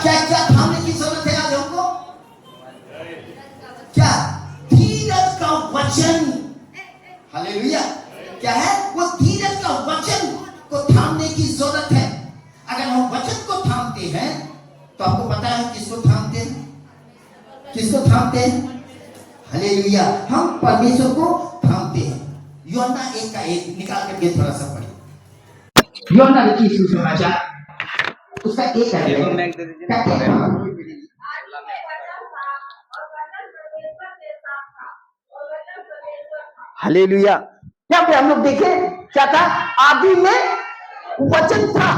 क्या क्या थामने की जरूरत है आज हमको? क्या? धीरज का वचन। हालेलुया। क्या है वो? धीरज का वचन को थामने की जरूरत है। अगर हम वचन को थामते हैं तो आपको पता है किसको थामते हैं? किसको थामते हैं? हालेलुया, हम परमेश्वर को थामते हैं। यूहन्ना 1:1 निकाल करके थोड़ा सा पढ़िए। यूहन्ना लिखी सुसमाचार उसका 1:1। हालेलुया। यहाँ पे हम लोग देखे क्या था? आदि में वचन था,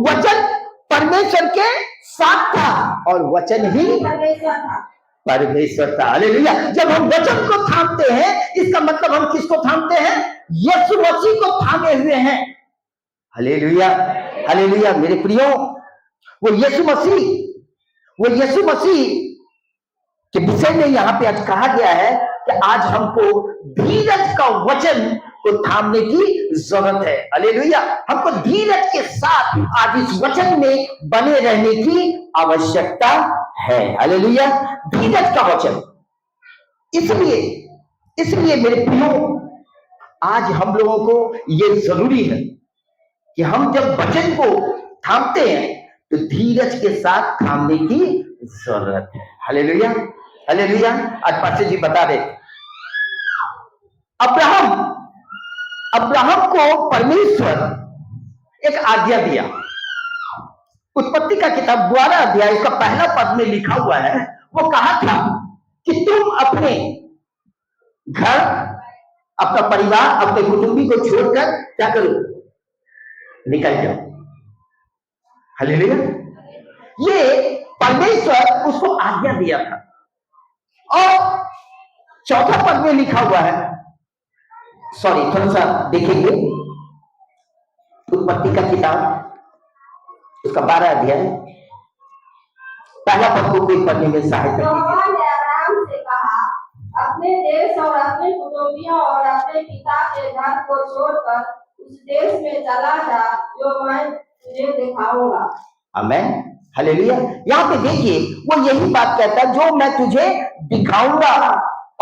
वचन परमेश्वर के साथ था और वचन ही परमेश्वर था। हालेलुया। जब हम वचन को थामते हैं इसका मतलब हम किसको थामते हैं? यीशु मसीह को थामे हुए हैं। Hallelujah, hallelujah. मेरे प्रियो, वो यीशु मसीह के विषय में यहाँ पे आज कहा गया है कि आज हमको धीरज का वचन को थामने की जरूरत है। हालेलुया। हमको धीरज के साथ आज इस वचन में बने रहने की आवश्यकता है। हालेलुया। धीरज का वचन। इसलिए मेरे प्रियो, आज हम लोगों को ये जरूरी है कि हम जब वचन को थामते हैं तो धीरज के साथ थामने की जरूरत है। Hallelujah, hallelujah. आज पास्टर जी बता रहे, अब्राहम को परमेश्वर एक आज्ञा दिया। उत्पत्ति का किताब 12 अध्याय उसका पहला पद में लिखा हुआ है, वो कहा था कि तुम अपने घर, अपना परिवार, अपने कुटुंबी को छोड़कर क्या करो? निकल जाओ। हालेलुया। ये परमेश्वर उसको आज्ञा दिया था। और चौथा पद में लिखा हुआ है, सॉरी थोड़ा सा देखेंगे, उत्पत्ति का किताब उसका 12 अध्याय पहला पद को कोई पढ़ने में सहायता कीजिए। अब्राहम से कहा, अपने देश और अपने कुटुंबियों और अपने पिता के घर को छोड़कर उस देश में चला जा जो मैं तुझे दिखाऊंगा। आमेन, हालेलुया। यहाँ पे देखिए वो यही बात कहता है, जो मैं तुझे दिखाऊंगा।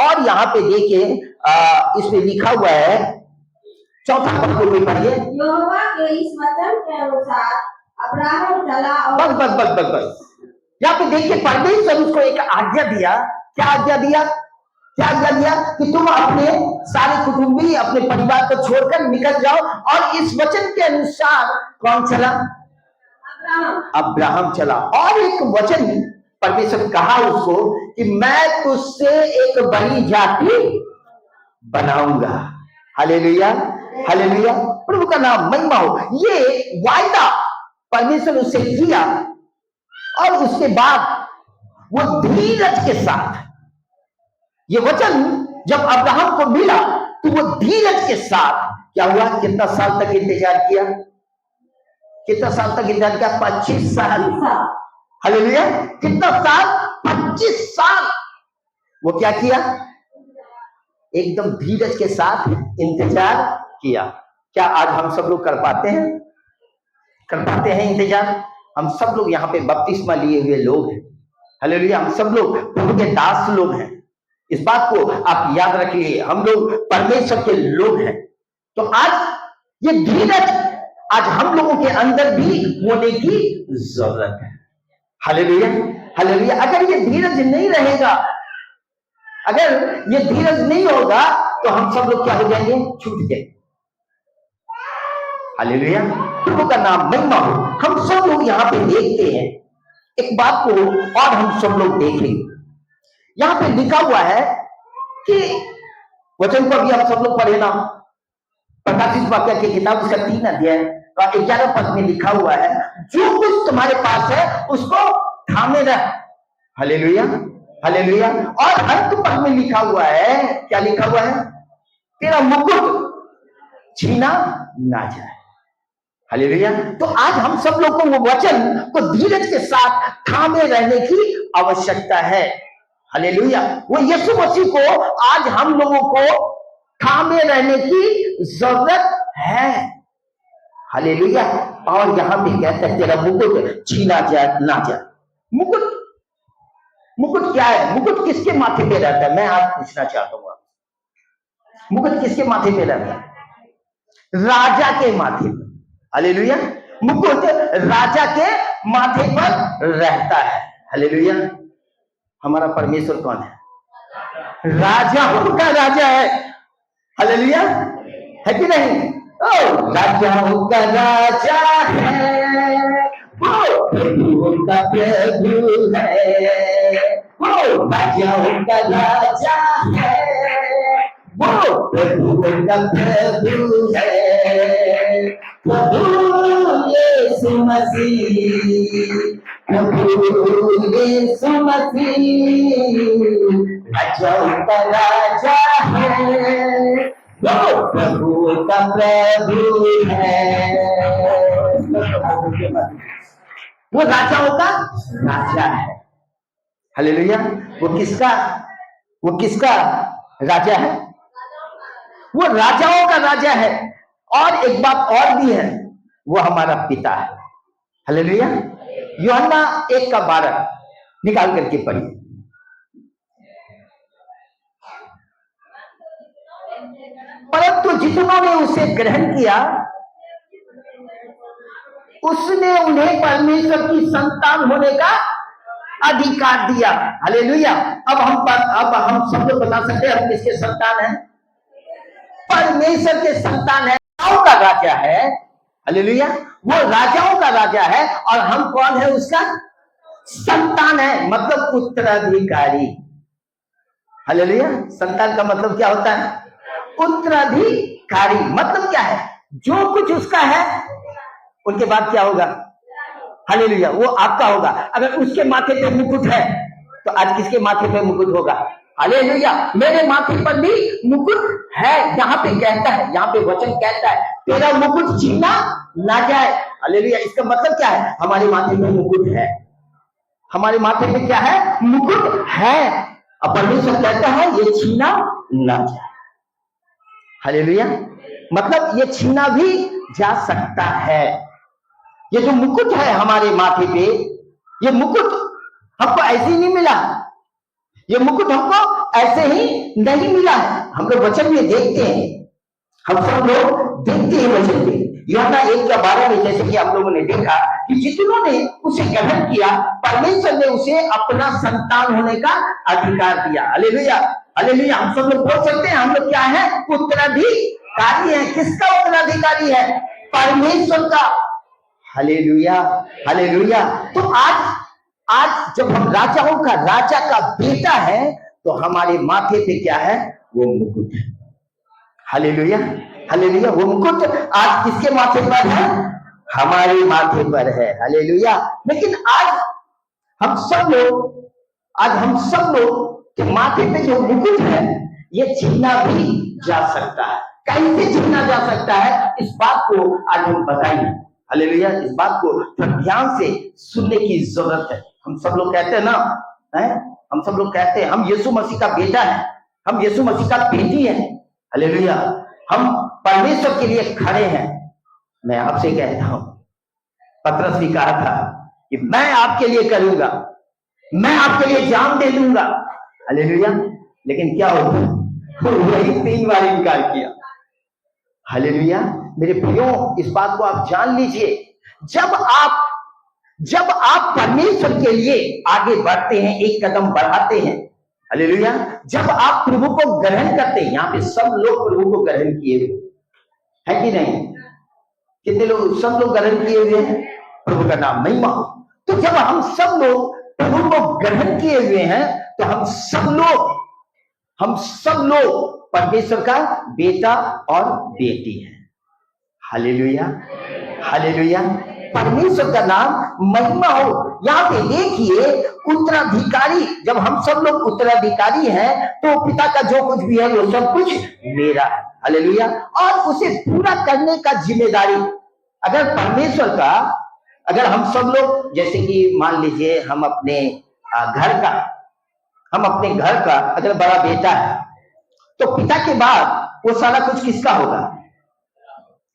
और यहाँ पे देखिए इसमें लिखा हुआ है, चौथा पद को भी पढ़िए। यहोवा के इस वचन के अनुसार अब्राहम चला और बस यहाँ पे देखिए परमेश्वर उसको एक आज्ञा दिया। क्या आज्ञा दिया? क्या आज्ञा दिया? कि तुम अपने सारे कुटुंबी, अपने परिवार को छोड़कर निकल जाओ। और इस वचन के अनुसार कौन चला? अब्राहम चला। और एक वचन परमेश्वर कहा उसको कि मैं तुझसे एक बड़ी जाति बनाऊंगा। Hallelujah, hallelujah. प्रभु का नाम महिमा हो। ये वायदा परमेश्वर उससे किया और उसके बाद वो धीरज के साथ, ये वचन जब अब्राहम को मिला तो वो धीरज के साथ क्या हुआ? कितना साल तक इंतजार किया? कितना साल तक इंतजार किया? 25 साल। हालेलुया। कितना साल? 25 साल। वो क्या किया? एकदम धीरज के साथ इंतजार किया। क्या आज हम सब लोग कर पाते हैं? कर पाते हैं इंतजार? हम सब लोग यहाँ पे बपतिस्मा लिए हुए लोग हैं। हालेलुया। हम सब लोग प्रभु के दास लोग हैं। इस बात को आप याद रखिए, हम लोग परमेश्वर के लोग हैं। तो आज ये धीरज आज हम लोगों के अंदर भी होने की जरूरत है। Hallelujah, hallelujah. अगर ये धीरज नहीं रहेगा, अगर ये धीरज नहीं होगा तो हम सब लोग क्या हो जाएंगे? छूट गए। हालेलुया। प्रभु का नाम महिमा हो। हम सब लोग यहाँ पे देखते हैं एक बात को, और हम सब लोग देखेंगे। यहाँ पे लिखा हुआ है कि वचन को अभी हम सब लोग पढ़े ना, प्रकाशित वाक्य की किताब उसका 3 अध्याय का 11 पद में लिखा हुआ है, जो कुछ तुम्हारे पास है उसको थामे रह। Hallelujah, hallelujah. और अंत पद में लिखा हुआ है, क्या लिखा हुआ है? तेरा मुकुट छीना ना जाए। हालेलुया। तो आज हम सब लोग को वो वचन को धीरज के साथ थामे रहने की आवश्यकता है। हालेलुया। वो यीशु मसीह को आज हम लोगों को थामे रहने की जरूरत है। हालेलुया। और यहां पे कहते हैं तेरा मुकुट छीना जाए ना जाए। मुकुट, मुकुट क्या है? मुकुट किसके माथे पे रहता है? मैं आज पूछना चाहता हूँ, मुकुट किसके माथे पे रहता है? राजा के माथे पर। हालेलुया। मुकुट राजा के माथे पर रहता है। हालेलुया। हमारा परमेश्वर कौन है? राजाओं का राजा है। हालेलुया, है कि नहीं? ओ, राजाओं का राजा है वो, प्रभुओं का प्रभु है वो, राजाओं का राजा है वो, प्रभुओं का प्रभु है। प्रभु यीशु मसीह, प्रभु यीशु मसीह, राजाओं का राजा है वो, प्रभु का प्रभु है। वो राजाओं का राजा है। हालेलुया। वो किसका राजा है? वो राजाओं का राजा है। और एक बात और भी है, वो हमारा पिता है। हालेलुया। यूहन्ना 1:12 निकाल करके पढ़िए। परंतु जितनों ने उसे ग्रहण किया उसने उन्हें परमेश्वर की संतान होने का अधिकार दिया। हालेलुया। अब हम सब लोग बता सकते हैं हम किसके संतान हैं? परमेश्वर के संतान है। राजाओं का राजा है। हालेलुया। वो राजाओं का राजा है और हम कौन है? उसका संतान है, मतलब उत्तराधिकारी। हालेलुया। संतान का मतलब क्या होता है? उत्तराधिकारी। मतलब क्या है? जो कुछ उसका है उनके बाद क्या होगा? हालेलुया, वो आपका होगा। अगर उसके माथे पे मुकुट है तो आज किसके माथे पे मुकुट होगा? हालेलुया। मेरे माथे पर भी मुकुट है। यहाँ पे कहता है, यहाँ पे वचन कहता है तेरा मुकुट छीना ना जाए। हालेलुया। इसका मतलब क्या है? हमारे माथे में मुकुट है। हमारे माथे में क्या है? मुकुट है। और परमेश्वर कहता है ये छीना ना जाए। हालेलुया। मतलब ये छीना भी जा सकता है। ये जो मुकुट है हमारे माथे पे, ये मुकुट हमको ऐसे ही नहीं मिला। ये मुकुट हमको ऐसे ही नहीं मिला है। हम लोग वचन में देखते हैं, हम सब लोग देखते हैं वचन में। यूहन्ना 1:12 में जैसे कि हम लोगों ने देखा कि जितनों ने उसे ग्रहण किया परमेश्वर ने उसे अपना संतान होने का अधिकार दिया। हालेलुया। हालेलुया। हम सब लोग बोल सकते हैं हम लोग क्या है? उत्तराधिकारी है। किसका उत्तराधिकारी है? परमेश्वर का। हालेलुया। हालेलुया। तो आज जब हम राजाओं का राजा का बेटा है तो हमारे माथे पे क्या है? वो मुकुट है। हालेलुया। हालेलुया। वो मुकुट आज किसके माथे पर है? हमारे माथे पर है। हालेलुया। लेकिन आज हम सब लोग के माथे पे जो मुकुट है ये छीना भी जा सकता है। कैसे छीना जा सकता है इस बात को आज हम बताएंगे। हालेलुया। इस बात को ध्यान से सुनने की जरूरत है। हम सब लोग कहते हैं ना, हम सब लोग कहते हैं हम यीशु मसीह का बेटा है, हम यीशु मसीह का बेटी है। हालेलुया। हम परमेश्वर के लिए खड़े हैं। मैं आपसे कहता हूं, पतरस भी कहा था कि मैं आपके लिए करूंगा, मैं आपके लिए जान दे दूंगा। हालेलुया। लेकिन क्या होगा? वही 3 बार इनकार किया। हालेलुया। मेरे प्रियो, इस बात को आप जान लीजिए, जब आप परमेश्वर के लिए आगे बढ़ते हैं, एक कदम बढ़ाते हैं, हालेलुया, जब आप प्रभु को ग्रहण करते हैं, यहाँ पे सब लोग प्रभु को ग्रहण किए हुए है कि नहीं? कितने लोग? सब लोग ग्रहण किए हुए हैं। प्रभु का नाम महिमा हो। तो जब हम सब लोग प्रभु को ग्रहण किए हुए हैं तो हम सब लोग परमेश्वर का बेटा और बेटी है। हालेलुया। हालेलुया। परमेश्वर का नाम महिमा हो। यहाँ पे देखिए उत्तराधिकारी, जब हम सब लोग उत्तराधिकारी हैं तो पिता का जो कुछ भी है वो सब कुछ मेरा है। हालेलुया। और उसे पूरा करने का जिम्मेदारी अगर परमेश्वर का, अगर हम सब लोग जैसे कि मान लीजिए हम अपने घर का अगर बड़ा बेटा है तो पिता के बाद वो सारा कुछ किसका होगा?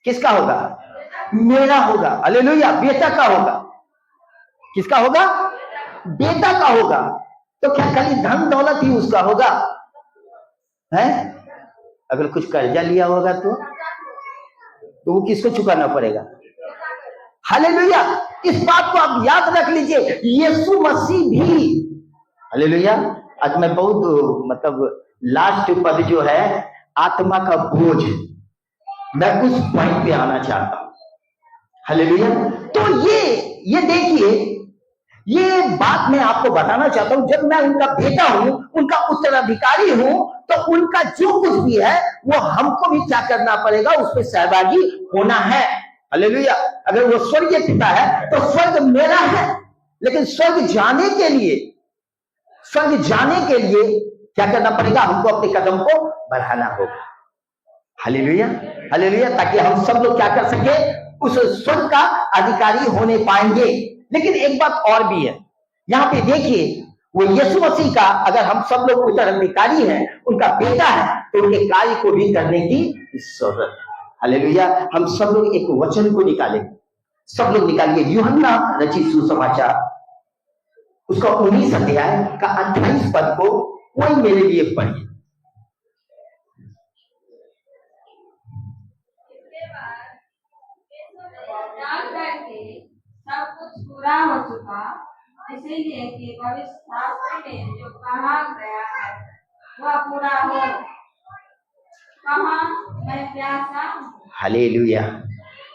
किसका होगा? मेरा होगा। हालेलुया। बेटा का होगा। किसका होगा? बेटा का होगा तो क्या खाली धन दौलत ही उसका होगा? है? अगर कुछ कर्जा लिया होगा तो वो किसको चुकाना पड़ेगा? हालेलुया। इस बात को आप याद रख लीजिए, यीशु मसीह भी, हालेलुया। आज मैं बहुत मतलब लास्ट पद जो है आत्मा का बोझ, मैं उस पॉइंट पे आना चाहता हूं। हालेलुया। तो ये देखिए, ये बात मैं आपको बताना चाहता हूं, जब मैं उनका बेटा हूं, उनका उत्तराधिकारी हूं, तो उनका जो कुछ भी है वो हमको भी क्या करना पड़ेगा, उसमें सहभागी होना है। हालेलुया। अगर वो स्वर्गीय पिता है तो स्वर्ग मेरा है, लेकिन स्वर्ग जाने के लिए क्या करना पड़ेगा? हमको अपने कदम को बढ़ाना होगा। Hallelujah, hallelujah. ताकि हम सब लोग क्या कर सके, उस स्वर्ग का अधिकारी होने पाएंगे। लेकिन एक बात और भी है, यहाँ पे देखिए, वो यीशु मसीह का अगर हम सब लोग उत्तराधिकारी हैं, उनका बेटा है, तो उनके कार्य को भी करने की जरूरत है। हालेलुया। हम सब लोग एक वचन को निकालेंगे, सब लोग निकालिए यूहन्ना रचित सुसमाचार, उसका 19 अध्याय का 28 पद को कोई मेरे लिए पढ़िए। सब कुछ पूरा हो चुका, इसीलिए कि भविष्य शास्त्र में जो कहा गया है वह पूरा हो। कहा मैं प्यासा हूं। हालेलुया।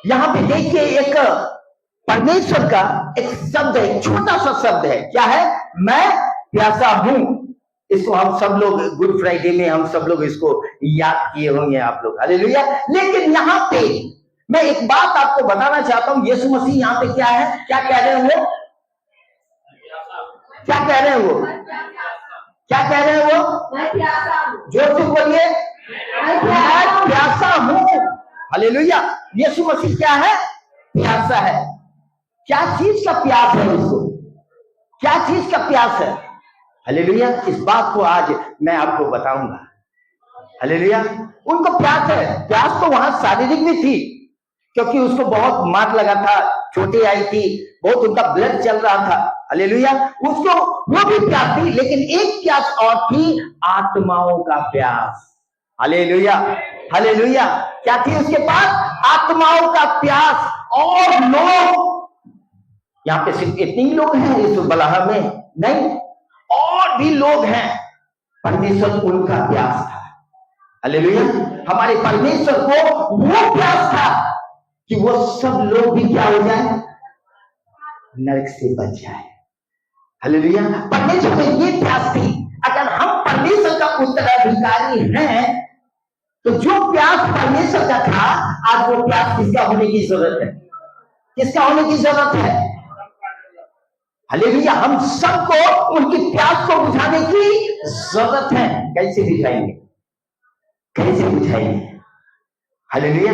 यहाँ पे देखिए, एक परमेश्वर का एक शब्द है, एक छोटा सा शब्द है, क्या है? मैं प्यासा हूं। इसको हम सब लोग गुड फ्राइडे में हम सब लोग इसको याद किए होंगे आप लोग। हालेलुया। लेकिन यहाँ पे मैं एक बात आपको बताना चाहता हूं, यीशु मसीह यहाँ पे क्या है, क्या कह रहे हैं वो? क्या कह रहे हैं वो? क्या कह रहे हैं वो? मैं प्यासा हूं। जोर से बोलिए, मैं प्यासा हूं। हालेलुया। यीशु मसीह क्या है? प्यासा है। क्या चीज का प्यास है उसको? क्या चीज का प्यास है? हालेलुया। इस बात को आज मैं आपको बताऊंगा। हालेलुया। उनको प्यास है। प्यास तो वहां शारीरिक भी थी, क्योंकि उसको बहुत मार लगा था, चोटें आई थी, बहुत उनका ब्लड चल रहा था। हालेलुया। उसको वो भी प्यास थी, लेकिन एक प्यास और थी, आत्माओं का प्यास। Hallelujah, hallelujah. क्या थी उसके पास? आत्माओं का प्यास। और लोग, यहाँ पे सिर्फ इतने ही लोग हैं इस बलाहा में? नहीं, और भी लोग हैं। परमेश्वर उनका प्यास था। हालेलुया। हमारे परमेश्वर को वो प्यास था कि वो सब लोग भी क्या हो जाए? नरक से बच जाए। हालेलुया। परमेश्वर को ये प्यास थी, अगर हम परमेश्वर का उत्तराधिकारी हैं, तो जो प्यास परमेश्वर का था, आज वो प्यास किसका होने की जरूरत है? किसका होने की जरूरत है? हालेलुया। हम सबको उनकी प्यास को बुझाने की जरूरत है। कैसे बुझाएंगे? कैसे बुझाएंगे? हालेलुया।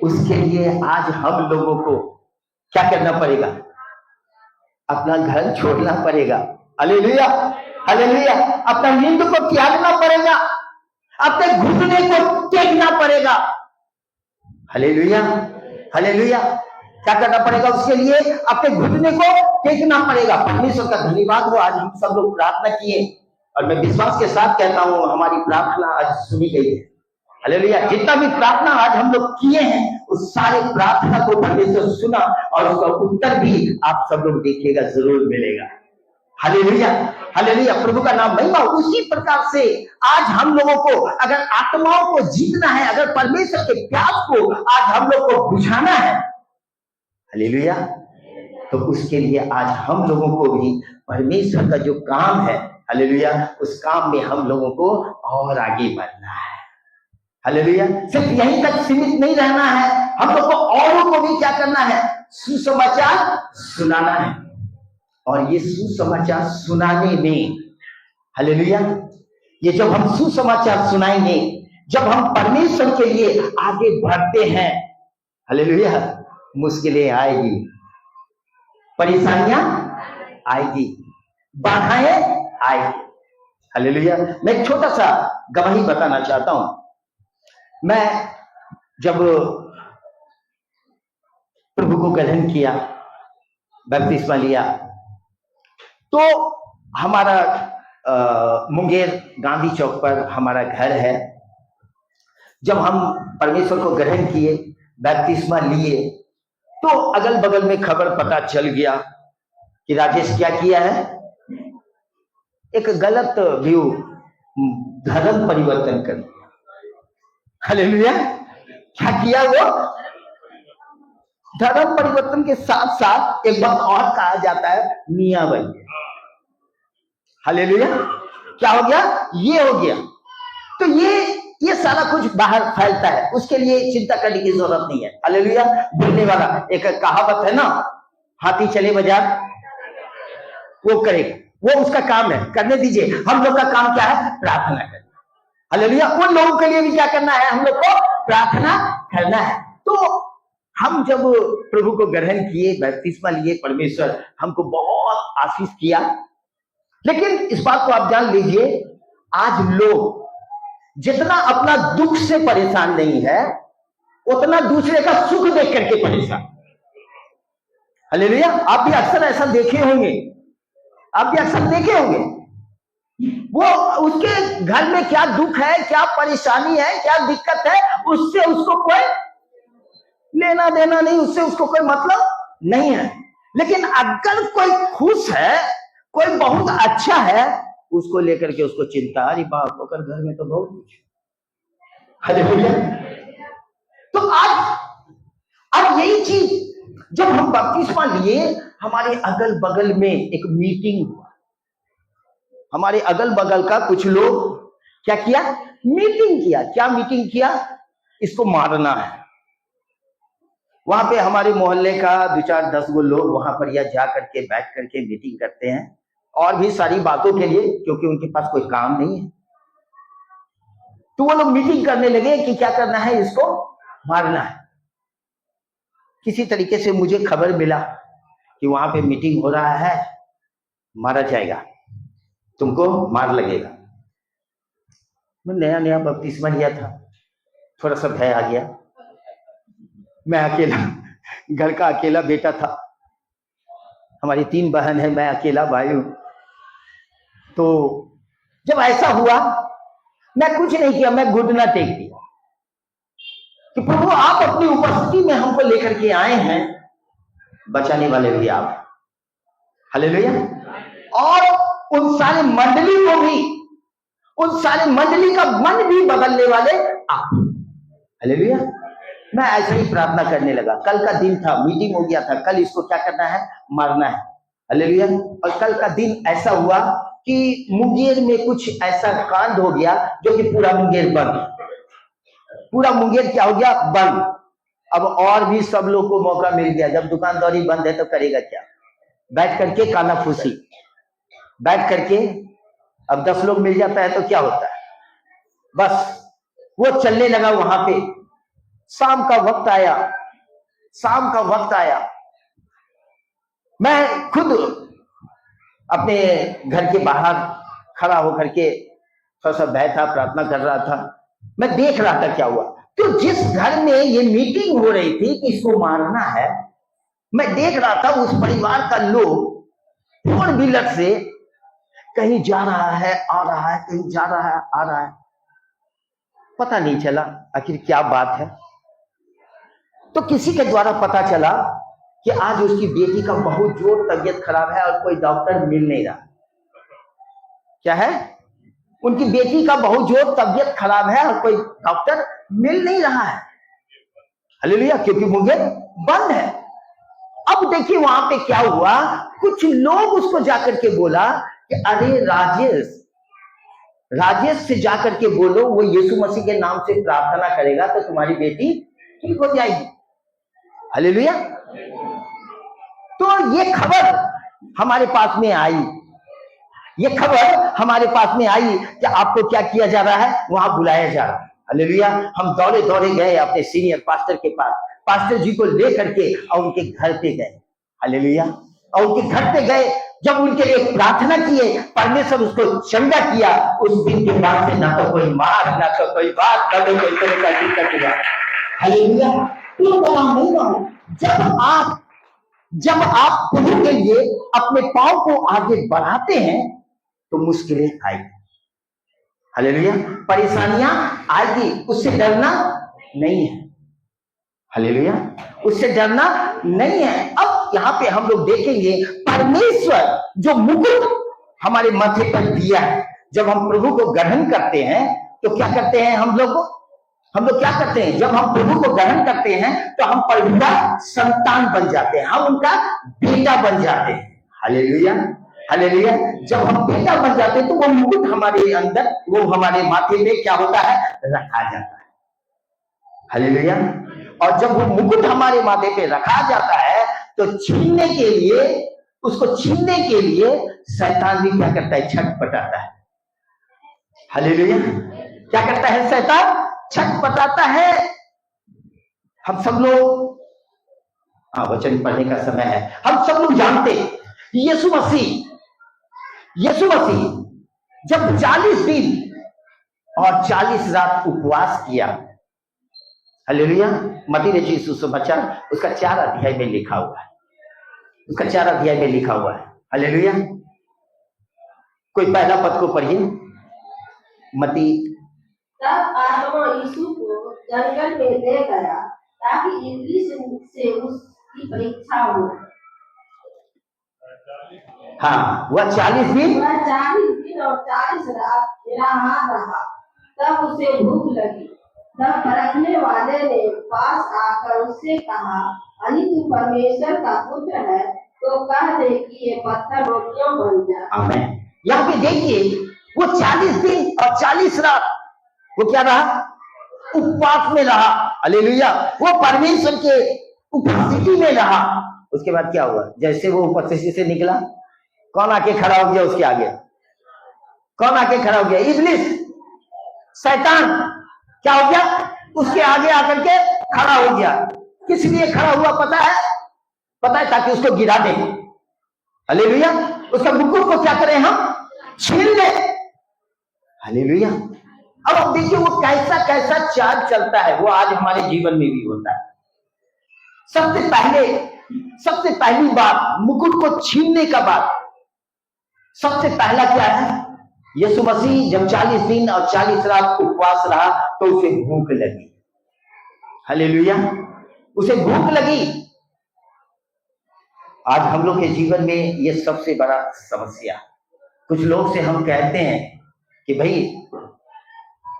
उसके लिए आज हम लोगों को क्या करना पड़ेगा? अपना घर छोड़ना पड़ेगा। Hallelujah, hallelujah. अपना नींद को त्यागना पड़ेगा, अपने घुटने को टेकना पड़ेगा। Hallelujah, hallelujah. क्या करना पड़ेगा उसके लिए? अपने घुटने को टेकना पड़ेगा। परमेश्वर का धन्यवाद हो, आज हम सब लोग प्रार्थना किए, और मैं विश्वास के साथ कहता हूं हमारी प्रार्थना आज सुनी गई है। हालेलुया। जितना भी प्रार्थना आज हम लोग किए हैं, उस सारे प्रार्थना को परमेश्वर सुना, और उसका उत्तर भी आप सब लोग देखिएगा, जरूर मिलेगा। Hallelujah, hallelujah. प्रभु का नाम महिमा। उसी प्रकार से आज हम लोगों को अगर आत्माओं को जीतना है, अगर परमेश्वर के प्यास को आज हम लोग को बुझाना है, हालेलुया, तो उसके लिए आज हम लोगों को भी परमेश्वर का जो काम है, हालेलुया, उस काम में हम लोगों को और आगे बढ़ना है। हालेलुया। सिर्फ यहीं तक सीमित नहीं रहना है, हम लोग को औरों को भी क्या करना है? सुसमाचार सुनाना है। और ये सुसमाचार सुनाने में, हालेलुया, ये जब हम सुसमाचार सुनाएंगे, जब हम परमेश्वर के लिए आगे बढ़ते हैं, हालेलुया, मुश्किलें आएगी, परेशानियां आएगी, बाधाएं आएगी। हालेलुया। मैं एक छोटा सा गवाही बताना चाहता हूं। मैं जब प्रभु को ग्रहण किया, बपतिस्मा लिया, तो हमारा मुंगेर गांधी चौक पर हमारा घर है। जब हम परमेश्वर को ग्रहण किए, बपतिस्मा लिए, तो अगल बगल में खबर पता चल गया कि राजेश क्या किया है, एक गलत व्यू, धर्म परिवर्तन कर दिया। हालेलुया। क्या किया वो? धर्म परिवर्तन के साथ साथ एक बात और कहा जाता है, मियां बन गया। हालेलुया। क्या हो गया? ये हो गया। तो ये सारा कुछ बाहर फैलता है, उसके लिए चिंता करने की जरूरत नहीं है। हालेलुया। बोलने वाला एक कहावत है ना, हाथी चले बाजार वो करेगा, वो उसका काम है, करने दीजिए। हम लोग का काम क्या है? प्रार्थना करना। हालेलुया। उन लोगों के लिए भी क्या करना है? हम लोग को प्रार्थना करना है। तो हम जब प्रभु को ग्रहण किए, बपतिस्मा लिए, परमेश्वर हमको बहुत आशीष किया। लेकिन इस बात को आप जान लीजिए, आज लोग जितना अपना दुख से परेशान नहीं है, उतना दूसरे का सुख देख करके परेशान। हालेलुया। आप भी अक्सर ऐसा देखे होंगे, आप भी अक्सर देखे होंगे, वो उसके घर में क्या दुख है, क्या परेशानी है, क्या दिक्कत है, उससे उसको कोई लेना देना नहीं, उससे उसको कोई मतलब नहीं है। लेकिन अगर कोई खुश है, कोई बहुत अच्छा है, उसको लेकर के उसको चिंता, अरे बाप होकर घर में तो बहुत कुछ। हालेलुया। तो आज यही चीज जब हम बपतिस्मा लिए, हमारे अगल बगल में एक मीटिंग हुआ। हमारे अगल बगल का कुछ लोग क्या किया? मीटिंग किया। क्या मीटिंग किया? इसको मारना है। वहां पे हमारे मोहल्ले का 2-4-10 गो लोग वहां पर या जा करके बैठ करके मीटिंग करते हैं, और भी सारी बातों के लिए, क्योंकि उनके पास कोई काम नहीं है। तो वो लोग मीटिंग करने लगे कि क्या करना है, इसको मारना है। किसी तरीके से मुझे खबर मिला कि वहां पे मीटिंग हो रहा है, मारा जाएगा, तुमको मार लगेगा। मैं नया नया बपतिस्मा लिया था, थोड़ा सा भय आ गया। मैं अकेला, घर का अकेला बेटा था, हमारी 3 बहन है, मैं अकेला भाई हूं। तो जब ऐसा हुआ, मैं कुछ नहीं किया, मैं घुटना टेक दिया कि प्रभु आप अपनी उपस्थिति में हमको लेकर के आए हैं, बचाने वाले भी आप। हालेलुया। और उन सारे मंडली को भी, उन सारे मंडली का मन भी बदलने वाले आप। हालेलुया। मैं ऐसे ही प्रार्थना करने लगा। कल का दिन था, मीटिंग हो गया था, कल इसको क्या करना है? मारना है। हालेलुया। और कल का दिन ऐसा हुआ कि मुंगेर में कुछ ऐसा कांड हो गया जो कि पूरा मुंगेर बंद, पूरा मुंगेर क्या हो गया? बंद। अब और भी सब लोग को मौका मिल गया। जब दुकानदारी बंद है तो करेगा क्या? बैठ करके कानाफूसी, बैठ करके। अब 10 लोग मिल जाता है तो क्या होता है? बस वो चलने लगा वहां पे। शाम का वक्त आया, शाम का वक्त आया, मैं खुद अपने घर के बाहर खड़ा होकर के थोड़ा सा भय था, प्रार्थना कर रहा था। मैं देख रहा था क्या हुआ। तो जिस घर में ये मीटिंग हो रही थी कि इसको मारना है, मैं देख रहा था उस परिवार का लोग 4 व्हीलर से कहीं जा रहा है, आ रहा है, कहीं जा रहा है, आ रहा है। पता नहीं चला आखिर क्या बात है। तो किसी के द्वारा पता चला कि आज उसकी बेटी का बहुत जोर तबीयत खराब है और कोई डॉक्टर मिल नहीं रहा। क्या है? उनकी बेटी का बहुत जोर तबीयत खराब है और कोई डॉक्टर मिल नहीं रहा है। हालेलुया। क्योंकि मुंगेर बंद है। अब देखिए वहां पे क्या हुआ, कुछ लोग उसको जाकर के बोला कि अरे राजेश से जाकर के बोलो, वो यीशु मसीह के नाम से प्रार्थना करेगा तो तुम्हारी बेटी ठीक हो जाएगी। हालेलुया। तो ये खबर हमारे पास में आई, ये खबर हमारे पास में आई कि आपको क्या किया जा रहा है, वहां बुलाया जा रहा है। हालेलुया। हम दौड़े दौड़े गए अपने सीनियर पास्टर के पास, पास्टर जी को लेकर के और उनके घर पे गए। हालेलुया। और उनके घर पे गए, जब उनके लिए प्रार्थना किए, परमेश्वर उसको चंगा किया। उस दिन के बाद से ना तो कोई मार, ना तो कोई बात, ना तो कोई तरह का दिक्कत हुआ। हालेलुया। जब आप जब आप प्रभु के लिए अपने पांव को आगे बढ़ाते हैं तो मुश्किलें आएगी, हालेलुया, परेशानियां आएगी, उससे डरना नहीं है, हालेलुया, उससे डरना नहीं है। अब यहाँ पे हम लोग देखेंगे परमेश्वर जो मुकुट हमारे माथे पर दिया है, जब हम प्रभु को ग्रहण करते हैं तो क्या करते हैं हम लोग क्या करते हैं? जब हम प्रभु को ग्रहण करते हैं तो हम प्रभु का संतान बन जाते हैं, हम उनका बेटा बन जाते हैं, हालेलुया, हालेलुया। जब हम बेटा बन जाते हैं तो वो मुकुट हमारे अंदर, वो हमारे माथे में क्या होता है? रखा जाता है, हालेलुया। और जब वो मुकुट हमारे माथे पे रखा जाता है तो छीनने के लिए, उसको छीनने के लिए शैतान भी क्या करता है? छटपटाता है, हालेलुया। क्या करता है शैतान? छटपटाता है। हम सब लोग, वचन पढ़ने का समय है, हम सब लोग जानते हैं यीशु मसीह जब 40 दिन और 40 रात उपवास किया, हालेलुया, मत्ती रचित सुसमाचार उसका 4 अध्याय में लिखा हुआ है, उसका 4 अध्याय में लिखा हुआ है, हालेलुया। कोई पहला पद को पढ़िए, मत्ती। तब आत्मा यीशु को जंगल में ले गया ताकि इब्लीस से उसकी परीक्षा हो। हाँ, वह 40 दिन और 40 रात निराहार रहा। तब उसे भूख लगी। तब परखने वाले ने पास आकर उससे कहा, यदि तू परमेश्वर का पुत्र है तो कह दे कि ये पत्थर रोटियां बन जाए। आमीन। यहाँ पे देखिए, वो 40 दिन और 40 रात वो क्या रहा? उपवास में रहा, हालेलुया। वो परमेश्वर के उपस्थिति में रहा। उसके बाद क्या हुआ? जैसे वो उपस्थिति से निकला, कौन आके खड़ा हो गया उसके आगे? कौन आके खड़ा हो गया? इब्लीस, शैतान क्या हो गया? उसके आगे आकर के खड़ा हो गया। किस लिए खड़ा हुआ पता है? ताकि उसको गिरा दे, हालेलुया। उसका मुकुट को क्या करें? हम छीन ले, हालेलुया। अब देखिए वो कैसा कैसा चाल चलता है, वो आज हमारे जीवन में भी होता है। सबसे पहली बात मुकुट को छीनने का बात, सबसे पहला क्या है? यीशु मसीह जब 40 दिन और 40 रात उपवास रहा तो उसे भूख लगी, हालेलुया, उसे भूख लगी। आज हम लोग के जीवन में ये सबसे बड़ा समस्या। कुछ लोग से हम कहते हैं कि भाई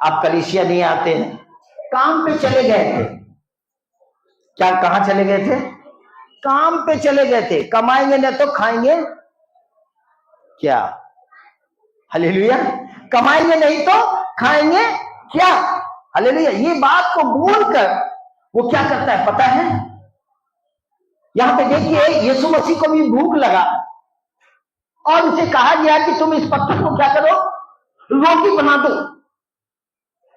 आप कलीसिया नहीं आते हैं, काम पे चले गए थे। क्या? कहां चले गए थे? काम पे चले गए थे। कमाएंगे ना तो खाएंगे क्या? हालेलुया। कमाएंगे नहीं तो खाएंगे क्या? हालेलुया। ये बात को बोलकर वो क्या करता है पता है? यहां पे देखिए यीशु मसीह को भी भूख लगा और उसे कहा गया कि तुम इस पत्थर को क्या करो? रोटी बना दो।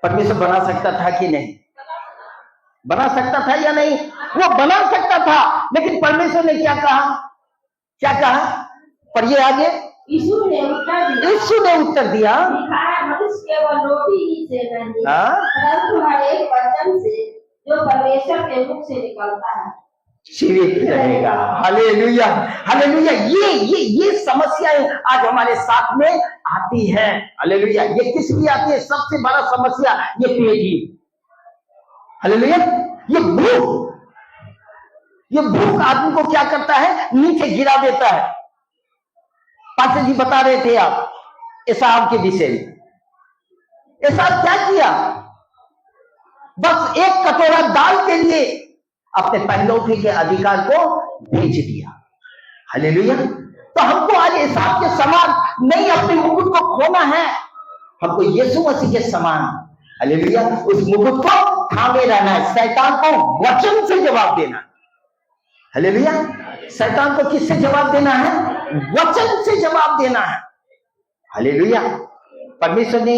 परमेश्वर बना सकता था कि नहीं? बना सकता था या नहीं? वो बना सकता था, लेकिन परमेश्वर ने क्या कहा? पढ़िए आगे। यीशु ने उत्तर दिया, मनुष्य केवल रोटी ही से नहीं परंतु हर एक वचन से जो परमेश्वर के मुख से निकलता है जीवित रहेगा। Hallelujah, hallelujah. ये समस्याएं आज हमारे साथ में आती है, हालेलुया। ये किस लिए आती है? सबसे बड़ा समस्या ये पेटी, हालेलुया। ये भूख आदमी को क्या करता है? नीचे गिरा देता है। पास्टर जी बता रहे थे आप एसाव के विषय में। एसाव क्या किया? बस एक कटोरा दाल के लिए अपने पहलौठे के अधिकार को बेच दिया, हालेलुया। तो हमको आज एसाव के समान नहीं अपने मुकुट को खोना है, हमको यीशु मसीह के समान, हालेलुया, उस मुकुट को थामे रहना है। शैतान को वचन से जवाब देना, हालेलुया। शैतान को किससे जवाब देना है? वचन से जवाब देना है, हालेलुया। परमेश्वर ने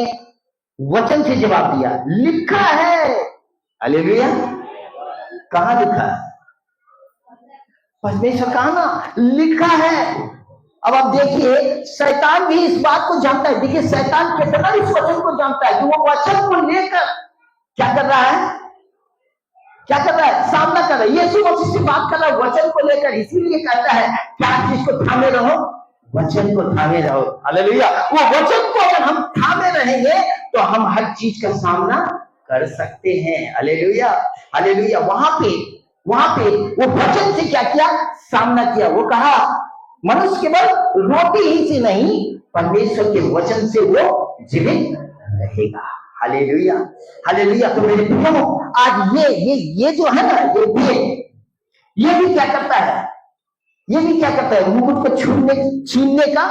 वचन से जवाब दिया, लिखा है, हालेलुया। कहां लिखा है? परमेश्वर कहा ना, लिखा है। अब आप देखिए शैतान भी इस बात को जानता है। देखिए शैतान कितना इस वचन को जानता है कि वो वचन को लेकर क्या कर रहा है? क्या कर रहा है? सामना कर रहा है। यीशु मसीह से बात कर रहा है वचन को लेकर, इसीलिए कहता है क्या चीज को थामे रहो? वचन को थामे रहो। हालेलुया। वो वचन को अगर हम थामे रहेंगे तो हम हर चीज का सामना कर सकते हैं। Hallelujah, hallelujah. वहां पे वो वचन से क्या किया? सामना किया। वो कहा मनुष्य केवल रोटी ही से नहीं, परमेश्वर के वचन से वो जीवित रहेगा। Hallelujah, hallelujah. तो मेरे प्रियो, आज ये जो है ना, ये भी क्या करता है? ये भी क्या करता है? मुकुट को छीनने का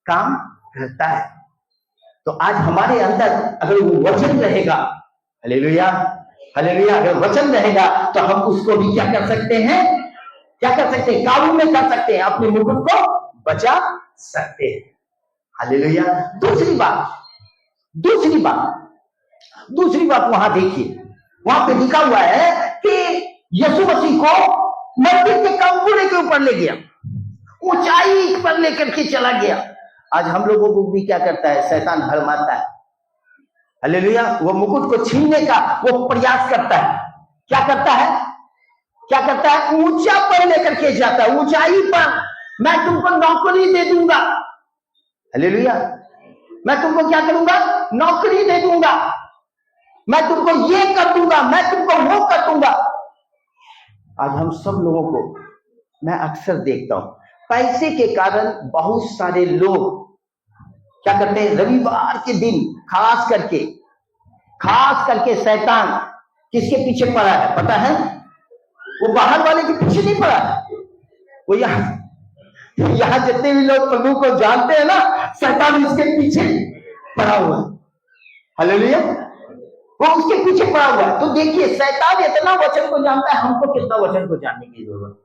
काम करता है। तो आज हमारे अंदर अगर वो वचन रहेगा, हालेलुया, हालेलुया, अगर वचन रहेगा तो हम उसको भी क्या कर सकते हैं? क्या कर सकते हैं? काबू में कर सकते हैं, अपने मुकुट को बचा सकते हैं। हालेलुया। दूसरी बात वहां देखिए, वहां पे लिखा हुआ है कि यीशु मसीह को मंदिर के कंकुड़े के ऊपर ले गया, ऊंचाई पर लेकर के चला गया। आज हम लोगों को भी क्या करता है? शैतान भरमाता है। हालेलुया। वो मुकुट को छीनने का वो प्रयास करता है। क्या करता है? ऊंचा पर लेकर के जाता है, ऊंचाई पर। मैं तुमको नौकरी दे दूंगा। हालेलुया। मैं तुमको क्या करूंगा? नौकरी दे दूंगा। मैं तुमको ये कर दूंगा, मैं तुमको वो कर दूंगा। आज हम सब लोगों को मैं अक्सर देखता हूं, पैसे के कारण बहुत सारे लोग क्या करते हैं? रविवार के दिन खास करके शैतान किसके पीछे पड़ा है पता है? वो बाहर वाले के पीछे नहीं पड़ा है। वो यहाँ जितने भी लोग प्रभु को जानते हैं ना, शैतान उसके पीछे पड़ा हुआ है। हालेलुया। वो उसके पीछे पड़ा हुआ है। तो देखिए, शैतान इतना वचन को जानता है, हमको कितना वचन को जानने की जरूरत।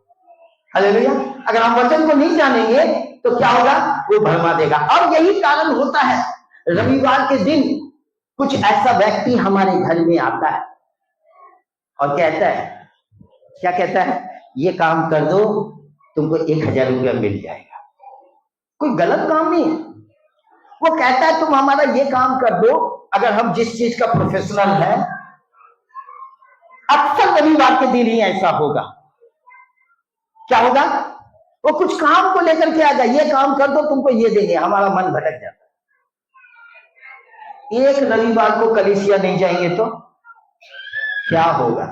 हालेलुया। अगर हम वचन को नहीं जानेंगे तो क्या होगा? वो भरमा देगा। और यही कारण होता है, रविवार के दिन कुछ ऐसा व्यक्ति हमारे घर में आता है और कहता है, क्या कहता है? ये काम कर दो, तुमको 1000 रुपया मिल जाएगा। कोई गलत काम नहीं है। वो कहता है तुम हमारा ये काम कर दो। अगर हम जिस चीज का प्रोफेशनल है, अक्सर रविवार के दिन ही ऐसा होगा। क्या होगा? वो कुछ काम को लेकर के आ जाए, ये काम कर दो, तुमको ये देंगे। हमारा मन भटक जाता है। एक रविवार को कलीसिया नहीं जाएंगे तो क्या होगा?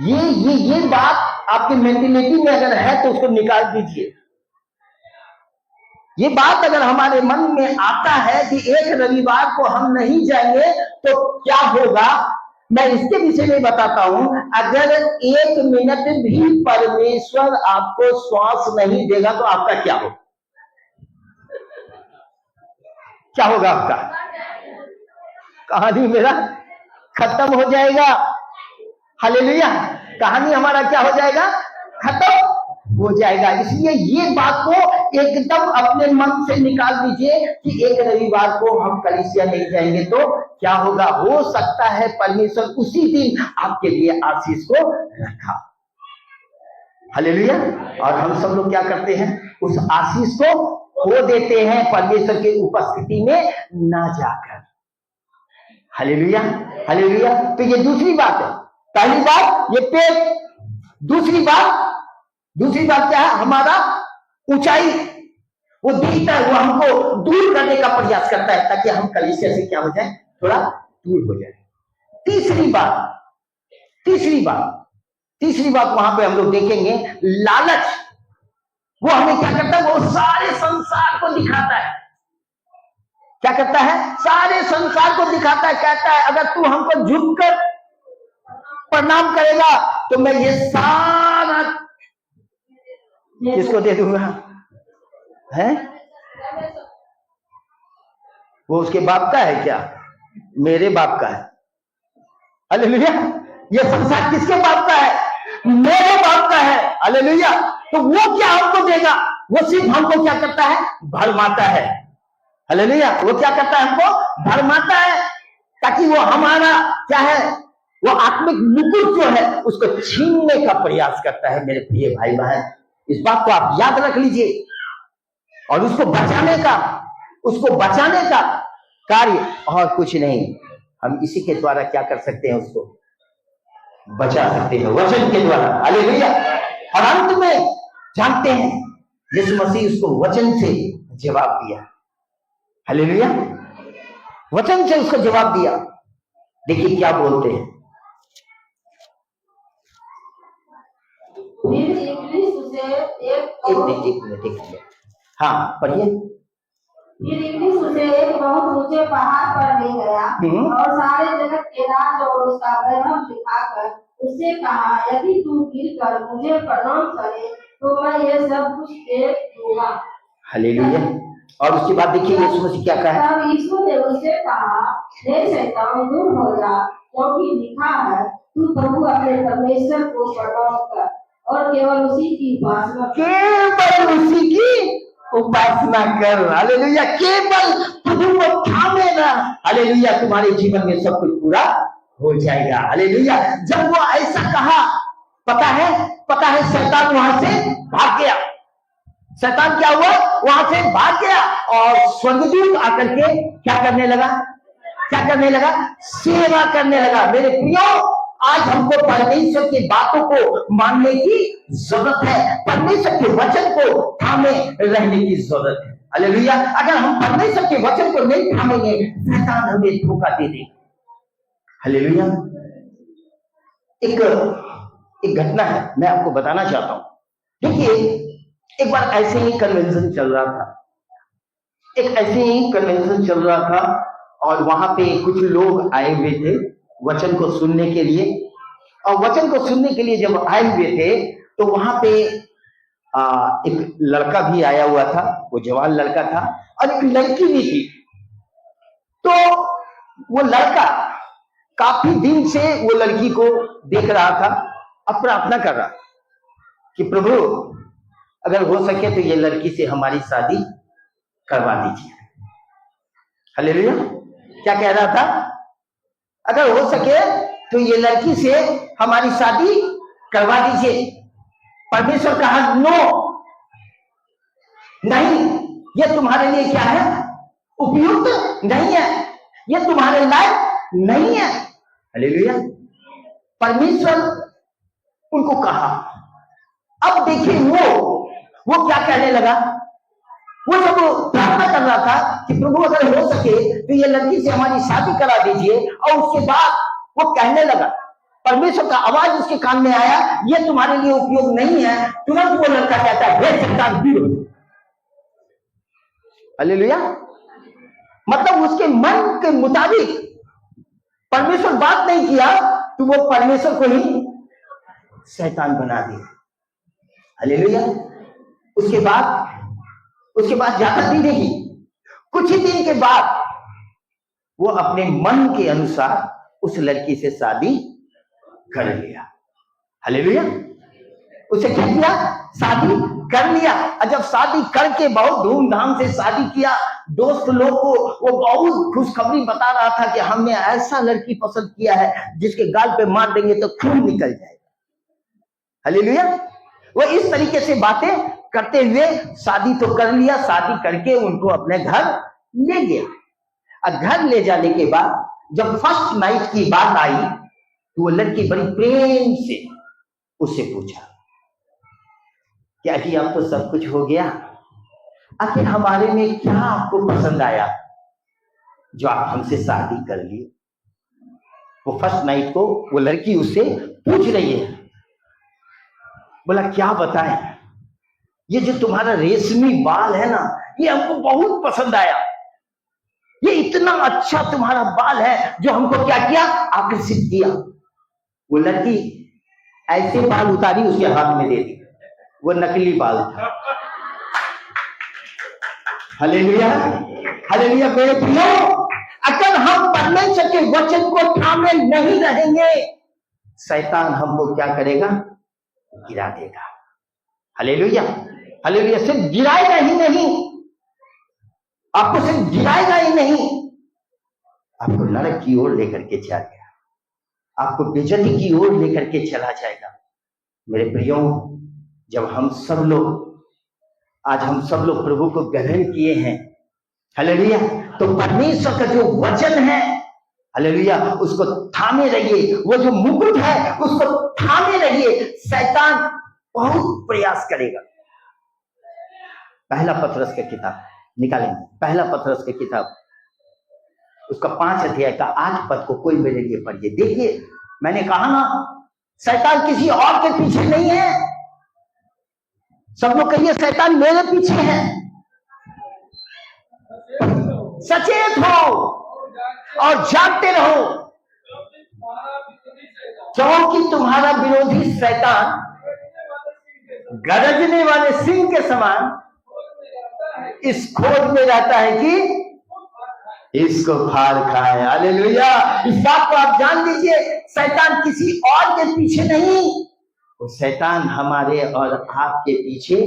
ये बात आपकी मेंटेलिटी में अगर है तो उसको निकाल दीजिए। ये बात अगर हमारे मन में आता है कि एक रविवार को हम नहीं जाएंगे तो क्या होगा, मैं इसके विषय में बताता हूं। अगर 1 मिनट भी परमेश्वर आपको श्वास नहीं देगा तो आपका क्या होगा? क्या होगा आपका? कहानी मेरा खत्म हो जाएगा। हालेलुया। कहानी हमारा क्या हो जाएगा? खत्म हो जाएगा। इसलिए ये बात को एकदम अपने मन से निकाल दीजिए कि एक रविवार को हम कलीसिया नहीं जाएंगे तो क्या होगा। हो सकता है परमेश्वर उसी दिन आपके लिए आशीष को रखा। हालेलुया। और हम सब लोग क्या करते हैं? उस आशीष को खो देते हैं परमेश्वर की उपस्थिति में ना जाकर। Hallelujah, hallelujah. तो ये दूसरी बात है। पहली बात ये पेट, दूसरी बात क्या है? हमारा ऊंचाई। वो दिखता है, वो हमको दूर करने का प्रयास करता है ताकि हम कलीसिया से क्या हो जाए? थोड़ा दूर हो जाए। तीसरी बात वहां पे हम लोग देखेंगे, लालच। वो हमें क्या करता है? वो सारे संसार को दिखाता है। क्या करता है? सारे संसार को दिखाता है। कहता है अगर तू हमको झुककर प्रणाम करेगा तो मैं ये सारा किसको दे दूंगा? है वो उसके बाप का है क्या? मेरे बाप का है। हालेलुया। ये संसार किसके बाप का है? मेरे बाप का है। हालेलुया। तो वो क्या हमको देगा? वो सिर्फ हमको क्या करता है? भरमाता है। हालेलुया। वो क्या करता है? हमको भरमाता है ताकि वो हमारा क्या है? वो आत्मिक मुकुट जो है उसको छीनने का प्रयास करता है। मेरे प्रिय भाई बहन, इस बात को आप याद रख लीजिए और उसको बचाने का कार्य और कुछ नहीं। हम इसी के द्वारा क्या कर सकते हैं? उसको बचा सकते हैं वचन के द्वारा। हालेलुया। और अंत में जानते हैं यीशु मसीह उसको वचन से जवाब दिया। हालेलुया। वचन से उसको जवाब दिया। देखिए क्या बोलते हैं। फिर इब्लीस उसे एक मिनट हाँ पढ़िए। फिर इब्लीस उसे एक बहुत ऊंचे पहाड़ पर ले गया और सारे जगत के राज और उसका वैभव दिखाकर उससे कहा, यदि तू गिरकर मुझे प्रणाम करे तो मैं ये सब कुछ दे दूंगा। हालेलुया। और उसके बाद देखिए यीशु मसीह क्या कहा। तब यीशु ने उससे कहा, हे शैतान दूर हो जा, क्योंकि लिखा है, तू प्रभु अपने परमेश्वर को प्रणाम कर और केवल उसी की उपासना कर। हालेलुया। केवल प्रभु को थामे ना। हालेलुया। तुम्हारे जीवन में सब कुछ पूरा हो जाएगा। हालेलुया। जब वो ऐसा कहा, पता है शैतान वहां से भाग गया। शैतान क्या हुआ, वहां से भाग गया और स्वर्गदूत आकर के क्या करने लगा, सेवा करने लगा। मेरे प्रियो, आज हमको परमेश्वर की बातों को मानने की जरूरत है। परमेश्वर के वचन को थामे रहने की जरूरत है। हालेलुया। अगर हम परमेश्वर के वचन को नहीं थामेंगे, शैतान हमें धोखा दे देगा। हालेलुया। एक घटना है, मैं आपको बताना चाहता हूं। देखिए, एक बार ऐसे ही कन्वेंशन चल रहा था और वहां पे कुछ लोग आए हुए थे वचन को सुनने के लिए। और वचन को सुनने के लिए जब आए हुए थे तो वहां पे एक लड़का भी आया हुआ था, वो जवान लड़का था, और एक लड़की भी थी। तो वो लड़का काफी दिन से वो लड़की को देख रहा था और प्रार्थना कर रहा कि प्रभु अगर हो सके तो ये लड़की से हमारी शादी करवा दीजिए। हालेलुया। क्या कह रहा था, अगर हो सके तो ये लड़की से हमारी शादी करवा दीजिए। परमेश्वर कहा नो, नहीं, ये तुम्हारे लिए क्या है, उपयुक्त नहीं है, ये तुम्हारे लायक नहीं है। हालेलुया। परमेश्वर उनको कहा। अब देखिए वो क्या कहने लगा, वो जब प्रार्थना कर रहा था कि प्रभु अगर हो सके तो ये लड़की से हमारी शादी करा दीजिए, और उसके बाद वो कहने लगा, परमेश्वर का आवाज उसके कान में आया, ये तुम्हारे लिए उपयोग नहीं है। तुरंत वो लड़का कहता है, हे शैतान दूर हो। हालेलुया। मतलब उसके मन के मुताबिक परमेश्वर बात नहीं किया तो वो परमेश्वर को ही शैतान बना दिया। हालेलुया। उसके बाद ज्यादा दिन नहीं, कुछ ही दिन के बाद वो अपने मन के अनुसार उस लड़की से शादी कर लिया। हालेलुया। उसे क्या किया, शादी कर लिया। और जब शादी करके बहुत धूमधाम से शादी किया, दोस्त लोग को वो बहुत खुशखबरी बता रहा था कि हमने ऐसा लड़की पसंद किया है जिसके गाल पे मार देंगे तो खून निकल जाएगा। हालेलुया। वो इस तरीके से बातें करते हुए शादी तो कर लिया, शादी करके उनको अपने घर ले गया। और घर ले जाने के बाद जब फर्स्ट नाइट की बात आई तो वो लड़की बड़ी प्रेम से उससे पूछा, क्या कि अब तो सब कुछ हो गया, आखिर हमारे में क्या आपको पसंद आया जो आप हमसे शादी कर लिए। वो फर्स्ट नाइट को वो लड़की उससे पूछ रही है। बोला क्या बताएं, ये जो तुम्हारा रेशमी बाल है ना, ये हमको बहुत पसंद आया। ये इतना अच्छा तुम्हारा बाल है जो हमको क्या किया, आकर्षित किया। वो लड़की ऐसे बाल उतारी, उसके हाथ में दे दी। वो नकली बाल था। हालेलुया। हालेलुया। मेरे प्रियो, अगर हम परमेश्वर के वचन को थामे नहीं रहेंगे, शैतान हमको क्या करेगा, गिरा देगा। हालेलुया। हालेलुया। सिर्फ गिराएगा ही नहीं, आपको सिर्फ गिराएगा ही नहीं, आपको नरक की ओर लेकर के जाएगा, आपको बेइज्जती की ओर लेकर के चला जाएगा। मेरे प्रियो, जब हम सब लोग प्रभु को ग्रहण किए हैं, हालेलुया, तो परमेश्वर का जो वचन है, हालेलुया, उसको थामे रहिए, वो जो मुकुट है उसको थामे रहिए। शैतान बहुत प्रयास करेगा। पहला पतरस की किताब निकालेंगे, पहला पतरस की किताब उसका 5 अध्याय का 8 पद को कोई मेरे लिए पढ़िए। देखिए, मैंने कहा ना, शैतान किसी और के पीछे नहीं है। सब लोग कहिए, शैतान मेरे पीछे है। सचेत हो और जागते रहो, क्योंकि तुम्हारा विरोधी शैतान गरजने वाले सिंह के समान इस खोज में रहता है कि इसको फाड़ खाए। हालेलुया, इस बात को आप जान लीजिए, शैतान किसी और के पीछे नहीं, वो शैतान हमारे और आपके पीछे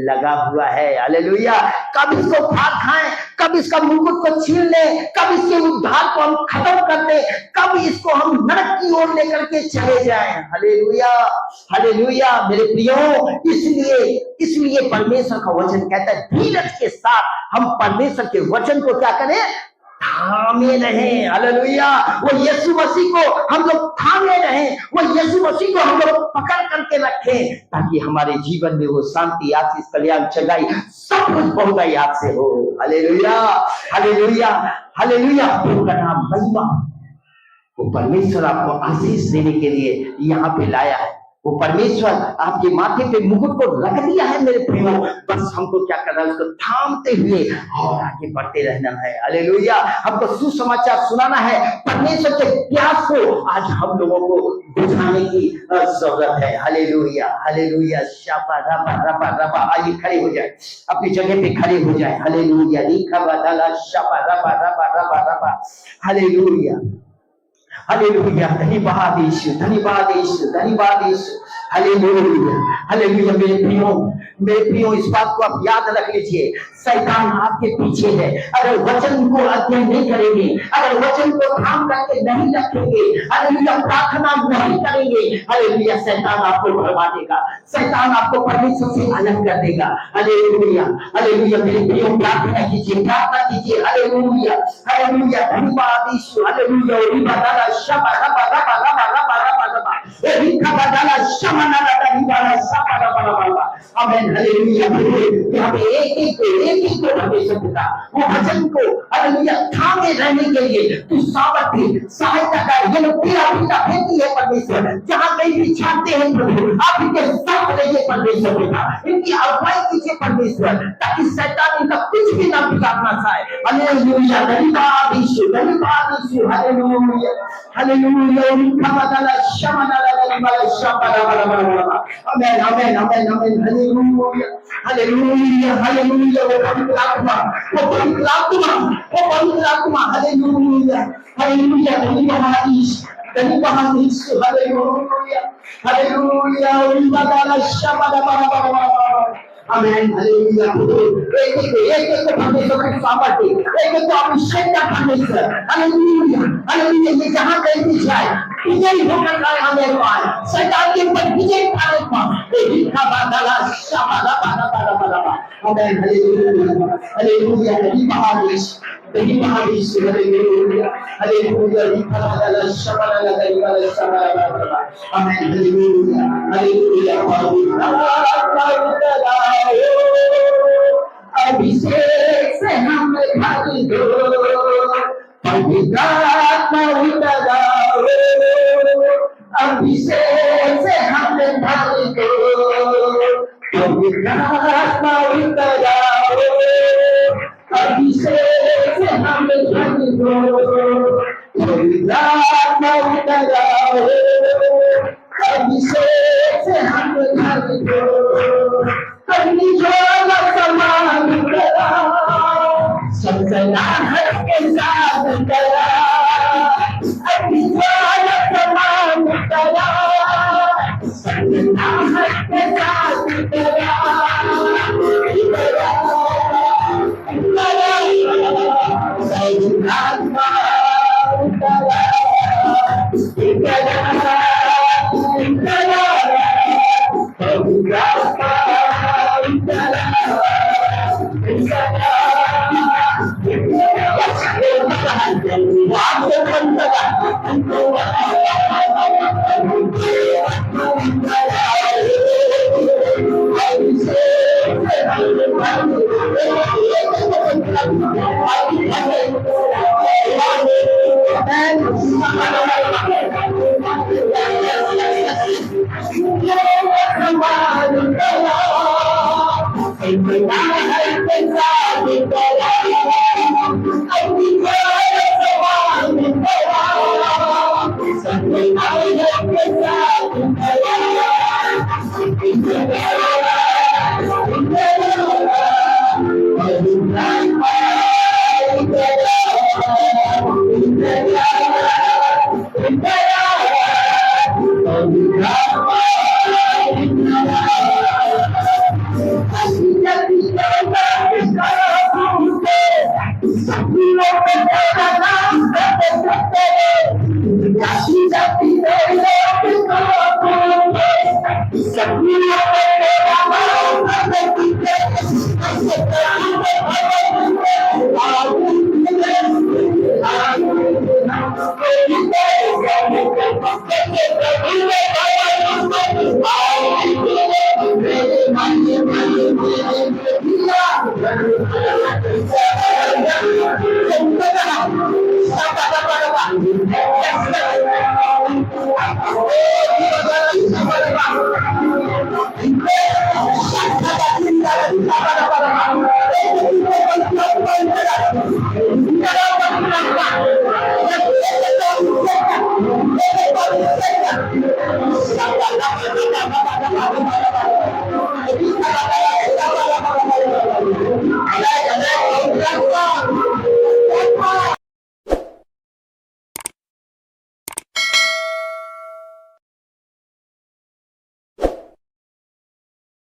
लगा हुआ है। हालेलुया, कब इसको फाड़ खाएं, कब इसका मुकुट को छीन ले, कब इसके उद्धार को हम खत्म कर दे, कब इसको हम नरक की ओर लेकर के चले जाएं। हालेलुया, हालेलुया मेरे प्रियो, इसलिए परमेश्वर का वचन कहता है धीरज के साथ हम परमेश्वर के वचन को क्या करें, थामे रहें। हालेलुया, वो यीशु मसीह को हम लोग थामे रहें, वो यीशु मसीह को हम लोग पकड़ करके रखें, ताकि हमारे जीवन में वो शांति, आशीष, कल्याण, चंगाई सब कुछ बहुताई आपसे हो। हालेलुया, हालेलुया, हालेलुया, उनका नाम महिमा। वो परमेश्वर आपको आशीष देने के लिए यहाँ पे लाया है। वो परमेश्वर आपके माथे पे मुकुट को रख दिया है मेरे प्रियो, बस हमको क्या करना है, उसको थामते हुए और आगे बढ़ते रहना है। हालेलुया, हमको सुसमाचार सुनाना है। परमेश्वर के प्यास को आज हम लोगों को बुझाने की जरूरत है। हालेलुया, हालेलुया, शाबा रबा रबा रबा। आइए खड़े हो जाए, अपनी जगह पे खड़े हो जाए। हालेलुया, लिखा बदला शाबा रबा रबा रबा रबा। हालेलुया, हालेलुया, धन्यवाद यीशु, धन्यवाद यीशु, धन्यवाद यीशु। हालेलुया, हालेलुया मेरे प्रियो, इस बात को आप याद रख लीजिए, शैतान आपके पीछे है। अगर वचन को अध्ययन नहीं करेंगे, अगर वचन को थाम करके नहीं रखेंगे, हालेलुया, प्रार्थना नहीं करेंगे, हालेलुया, शैतान आपको भरवा देगा, शैतान आपको परमेश्वर से अलग कर देगा। हालेलुया, हालेलुया मेरे प्रियो, प्रार्थना कीजिए, प्रार्थना कीजिए। हालेलुया, हालेलुया, धन्यवाद यीशु। हालेलुया, रिबादाला शबा रबा रबा रबा रबा रबा रबा, ए रिबादाला शमना रबा रिबाला शबा रबा रबा। आमीन, हालेलुया। यहाँ पे एक को परमेश्वर पिता वो वचन को हालेलुया थामे रहने के लिए तू सामर्थ्य सहायता कर। ये लोग तेरा पिता भेजी है परमेश्वर, जहाँ कहीं भी छाते हैं प्रभु, आप इनके साथ रहिए परमेश्वर पिता, इनकी अगुवाई कीजिए परमेश्वर, ताकि शैतान इनका कुछ भी ना बिगाड़ना चाहे। हालेलुया, धन्यवाद यीशु, धन्यवाद यीशु। हालेलुया, हालेलुया, खमादाला शमनाला रिबाला शबा रबा रबा। आमीन, आमीन, आमीन, आमीन। हालेलुया, हालेलुया, हालेलुया, वो पवित्र आत्मा, वो पवित्र आत्मा, वो पवित्र आत्मा। हालेलुया, हालेलुया, धन्यवाद यीशु, धन्यवाद यीशु। हालेलुया, हालेलुया, रिबादाला शबा रबा रबा। आमीन, हालेलुया। एक परमेश्वर की सामर्थ्य, एक अभिषेक का परमेश्वर। हालेलुया, हालेलुया, ये जहाँ कहीं भी जाए विजय होकर आने पाए, शैतान के ऊपर विजय पाने पाए। लिखा बादला शाबाला बाला बाला बाला। आमीन, हालेलुया, हालेलुया, धन्यवाद यीशु, धन्यवाद यीशु। हालेलुया, हालेलुया, लिखा बादला शाबाला बाला शाबाला बाला। आमीन, हालेलुया, हालेलुया, अभिषेक से हम भर दो, पवित्र आत्मा उतराओ, अभिषेक से हम भर दो, पवित्र आत्मा उतराओ, अभिषेक से हम भर दो, पवित्र आत्मा उतराओ, अभिषेक से हम भर दो, अपनी जोर समान करा, सत्संग के साथ करा, अपनी जोर समान करा, सत्संग के साथ करा,